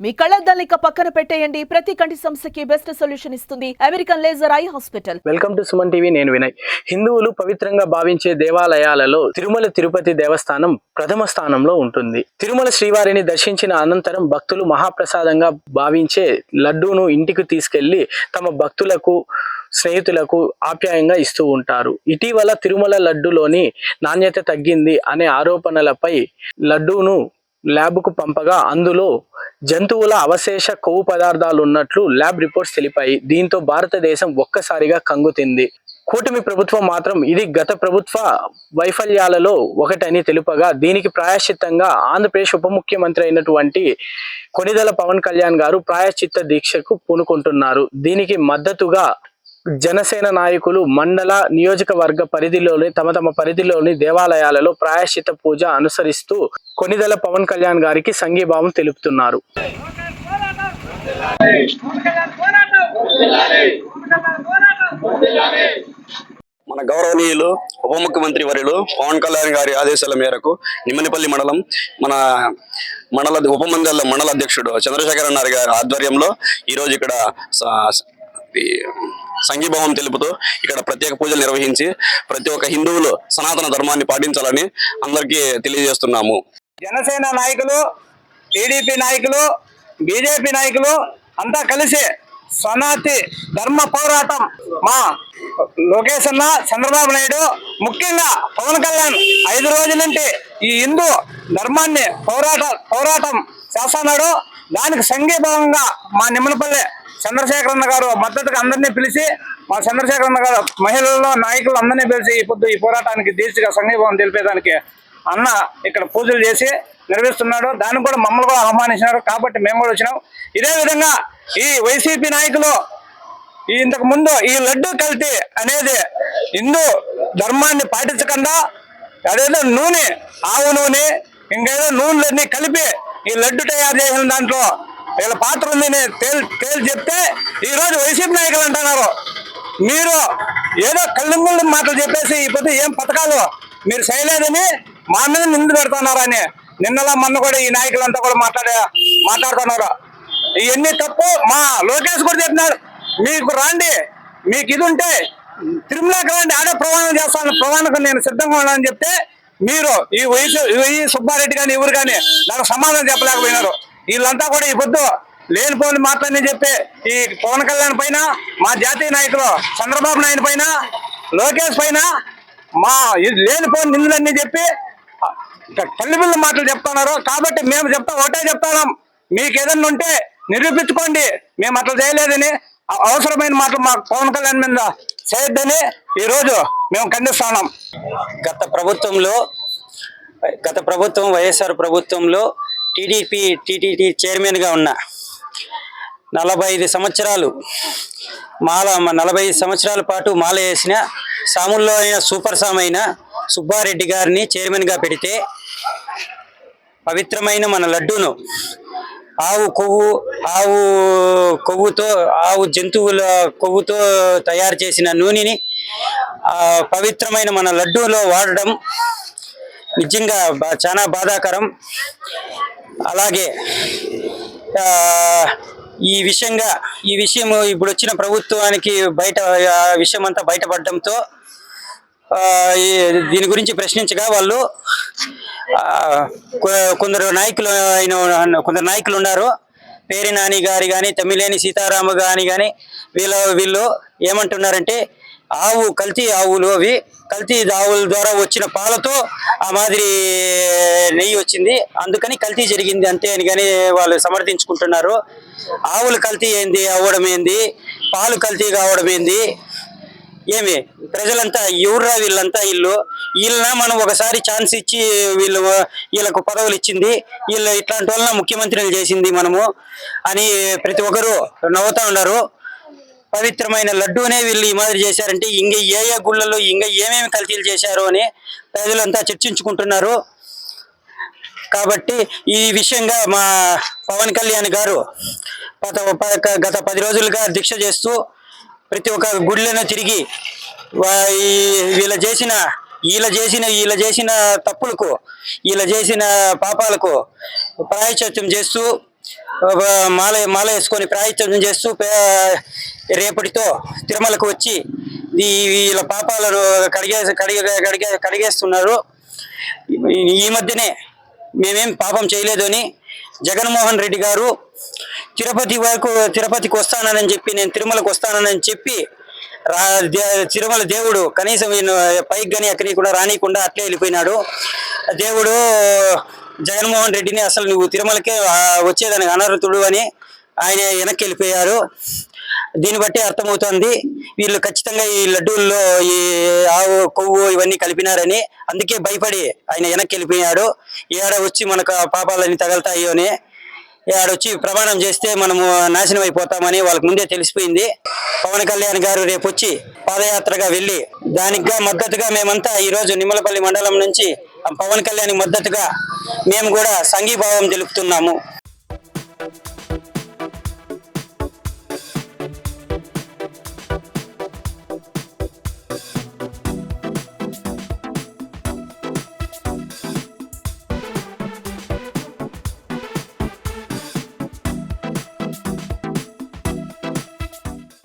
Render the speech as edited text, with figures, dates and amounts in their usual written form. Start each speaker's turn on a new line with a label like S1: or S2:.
S1: మీ కళ్ళద్దాలిక పక్కన పెట్టేయండి. ప్రతి కంటి సమస్యకి బెస్ట్ సొల్యూషన్ ఇస్తుంది American laser eye hospital.
S2: Welcome to Suman TV. నేను వినయ్. హిందువులు పవిత్రంగా భావించే దేవాలయాలలో తిరుమల తిరుపతి దేవస్థానం ప్రథమ స్థానంలో ఉంటుంది. తిరుమల శ్రీవారిని దర్శించిన అనంతరం భక్తులు మహాప్రసాదంగా భావించే లడ్డూను ఇంటికి తీసుకెళ్లి తమ భక్తులకు స్నేహితులకు ఆప్యాయంగా ఇస్తూ ఉంటారు. ఇటీవల తిరుమల లడ్డులోని నాణ్యత తగ్గింది అనే ఆరోపణలపై లడ్డూను ల్యాబ్కు పంపగా అందులో జంతువుల అవశేష కొవ్వు పదార్థాలు ఉన్నట్లు ల్యాబ్ రిపోర్ట్స్ తెలిపాయి. దీంతో భారతదేశం ఒక్కసారిగా కంగుతింది. కూటమి ప్రభుత్వం మాత్రం ఇది గత ప్రభుత్వ వైఫల్యాలలో ఒకటని తెలుపగా, దీనికి ప్రాయశ్చిత్తంగా ఆంధ్రప్రదేశ్ ఉప ముఖ్యమంత్రి అయినటువంటి కొణిదెల పవన్ కళ్యాణ్ గారు ప్రాయశ్చిత్త దీక్షకు పూనుకుంటున్నారు. దీనికి మద్దతుగా జనసేన నాయకులు మండల నియోజకవర్గ పరిధిలోని తమ పరిధిలోని దేవాలయాలలో ప్రాయశ్చిత్త పూజ అనుసరిస్తూ కొణిదెల పవన్ కళ్యాణ్ గారికి సంఘీభావం తెలుపుతున్నారు.
S3: మన గౌరవనీయులు ఉప ముఖ్యమంత్రి వర్యులు పవన్ కళ్యాణ్ గారి ఆదేశాల మేరకు నిమ్మనిపల్లి మండలం మండల అధ్యక్షుడు చంద్రశేఖర్ అన్నారు గారి ఆధ్వర్యంలో ఈరోజు ఇక్కడ సంఘీభావం తెలుపుతూ ఇక్కడ ప్రత్యేక పూజలు నిర్వహించి ప్రతి ఒక్క హిందువులు సనాతన ధర్మాన్ని పాటించాలని అందరికీ తెలియజేస్తున్నాము.
S4: జనసేన నాయకులు, టీడీపీ నాయకులు, బీజేపీ నాయకులు అంతా కలిసి సనాతి ధర్మ పోరాటం మా లోకేష్ అన్న, చంద్రబాబు నాయుడు, ముఖ్యంగా పవన్ కళ్యాణ్ 5 రోజుల నుండి ఈ హిందూ ధర్మాన్ని పోరాటం చేస్తున్నాడు. దానికి సంఘీభావంగా మా నిమ్మనపల్లి చంద్రశేఖరన్న గారు మద్దతుగా అందరినీ పిలిచి, మా చంద్రశేఖరన్న గారు మహిళల్లో నాయకులు అందరినీ పిలిచి ఈ పోరాటానికి దీక్షగా సంఘీభావం తెలిపేదానికి అన్న ఇక్కడ పూజలు చేసి నిర్వహిస్తున్నాడు. దాన్ని కూడా మమ్మల్ని కూడా ఆహ్వానించినారు కాబట్టి మేము కూడా వచ్చినాం. ఇదే విధంగా ఈ వైసీపీ నాయకులు ఇంతకు ముందు ఈ లడ్డు కల్తీ అనేది హిందూ ధర్మాన్ని పాటించకుండా అదేదో నూనె, ఆవు నూనె, ఇంకేదో నూనెలన్నీ కలిపి ఈ లడ్డు తయారు చేసిన దాంట్లో వీళ్ళ పాత్ర ఉందని తేల్చి చెప్తే ఈరోజు వైసీపీ నాయకులు అంటున్నారు, మీరు ఏదో కళ్ళుంగుళ్ళు మాటలు చెప్పేసి ఇప్పుడు ఏం పథకాలు మీరు చేయలేదని మా మీద నింద పెడుతున్నారని నిన్నలా మొన్న కూడా ఈ నాయకులంతా కూడా మాట్లాడుతున్నారు. ఇవన్నీ తప్పు. మా లోకేష్ కూడా చెప్పినాడు, మీకు రాండి, మీకు ఇది ఉంటే తిరుమలకి రండి, ఆడే ప్రమాణం చేస్తాను, ప్రమాణకు నేను సిద్ధంగా ఉన్నానని చెప్తే మీరు ఈ సుబ్బారెడ్డి కానీ ఎవరు కానీ నాకు సమాధానం చెప్పలేకపోయినారు. వీళ్ళంతా కూడా ఈ పొద్దు లేనిపోని మాటలని చెప్పి ఈ పవన్ కళ్యాణ్ పైన, మా జాతీయ నాయకులు చంద్రబాబు నాయుడు పైన, లోకేష్ పైన మా లేనిపోని నిందులన్నీ చెప్పి తల్లిపిల్ల మాటలు చెప్తున్నారు. కాబట్టి మేము ఒకటే చెప్తాం, మీకు ఏదన్నా ఉంటే నిరూపించుకోండి, మేము అట్లా చేయలేదని, అవసరమైన మాటలు మాకు పవన్ కళ్యాణ్ మీద చేయొద్దని ఈరోజు మేము ఖండిస్తున్నాం.
S5: గత ప్రభుత్వం వైఎస్ఆర్ ప్రభుత్వంలో టీటీడీ చైర్మన్గా ఉన్న 45 సంవత్సరాలు 45 సంవత్సరాల పాటు మాల వేసిన సాముల్లో అయిన సూపర్ సామ్ అయిన సుబ్బారెడ్డి గారిని చైర్మన్గా పెడితే పవిత్రమైన మన లడ్డూను ఆవు జంతువుల కొవ్వుతో తయారు చేసిన నూనెని పవిత్రమైన మన లడ్డూలో వాడడం నిజంగా చాలా బాధాకరం. అలాగే ఈ విషయం ఇప్పుడు వచ్చిన ప్రభుత్వానికి విషయం అంతా బయటపడడంతో దీని గురించి ప్రశ్నించగా వాళ్ళు కొందరు నాయకులు ఉన్నారు, పేరి నాని గారి కానీ, తమ్మిలేని సీతారామ గాని కానీ వీళ్ళు ఏమంటున్నారంటే, కల్తీ ఆవులు కల్తీ ఆవుల ద్వారా వచ్చిన పాలతో ఆ మాదిరి నెయ్యి వచ్చింది, అందుకని కల్తీ జరిగింది అంతే అని కానీ వాళ్ళు సమర్థించుకుంటున్నారు. ఆవులు కల్తీ అవ్వడం ఏంది, పాలు కల్తీ కావడం ఏంది, ఏమి ప్రజలంతా ఎవర్రా వీళ్ళంతా, వీళ్ళన మనం ఒకసారి ఛాన్స్ ఇచ్చి వీళ్ళకు పదవులు ఇచ్చింది, వీళ్ళు ఇట్లాంటి వాళ్ళ ముఖ్యమంత్రులు చేసింది మనము అని ప్రతి ఒక్కరు నవ్వుతా ఉన్నారు. పవిత్రమైన లడ్డూనే వీళ్ళు ఈ మాదిరి చేశారంటే ఇంకా ఏ గుళ్ళలో ఇంకా ఏమేమి కల్తీలు చేశారు అని ప్రజలంతా చర్చించుకుంటున్నారు. కాబట్టి ఈ విషయంగా మా పవన్ కళ్యాణ్ గారు గత 10 రోజులుగా దీక్ష చేస్తూ ప్రతి ఒక్క గుళ్ళను తిరిగి వీళ్ళ చేసిన తప్పులకు, వీళ్ళ చేసిన పాపాలకు ప్రాయశ్చిత్తం చేస్తూ మాల వేసుకొని ప్రాయశ్చిత్తం చేస్తూ రేపటితో తిరుమలకు వచ్చి వీళ్ళ పాపాలను కడిగేస్తున్నారు. ఈ మధ్యనే మేమేం పాపం చేయలేదు అని జగన్మోహన్ రెడ్డి గారు తిరుపతికి వస్తానని చెప్పి, నేను తిరుమలకు వస్తానని చెప్పి తిరుమల దేవుడు కనీసం పైకి కానీ ఎక్కడికి కూడా రానికుండా అట్లే వెళ్ళిపోయినాడు. దేవుడు జగన్మోహన్ రెడ్డిని అసలు నువ్వు తిరుమలకే వచ్చేదానికి అనర్హుడు అని ఆయన వెనక్కి వెళ్ళిపోయారు. దీన్ని బట్టి అర్థమవుతోంది వీళ్ళు ఖచ్చితంగా ఈ లడ్డూల్లో ఈ ఆవు కొవ్వు ఇవన్నీ కలిపినారని. అందుకే భయపడి ఆయన వెనక్కి వెళ్ళిపోయాడు. ఏడ వచ్చి మనకు పాపాలన్నీ తగలుతాయో అని ఆడొచ్చి ప్రమాణం చేస్తే మనము నాశనం అయిపోతామని వాళ్ళకి ముందే తెలిసిపోయింది. పవన్ కళ్యాణ్ గారు రేపు వచ్చి పాదయాత్రగా వెళ్ళి దానికి మద్దతుగా మేమంతా ఈరోజు నిమ్మలపల్లి మండలం నుంచి పవన్ కళ్యాణ్ మద్దతుగా మేము కూడా సంఘీభావం తెలుపుతున్నాము.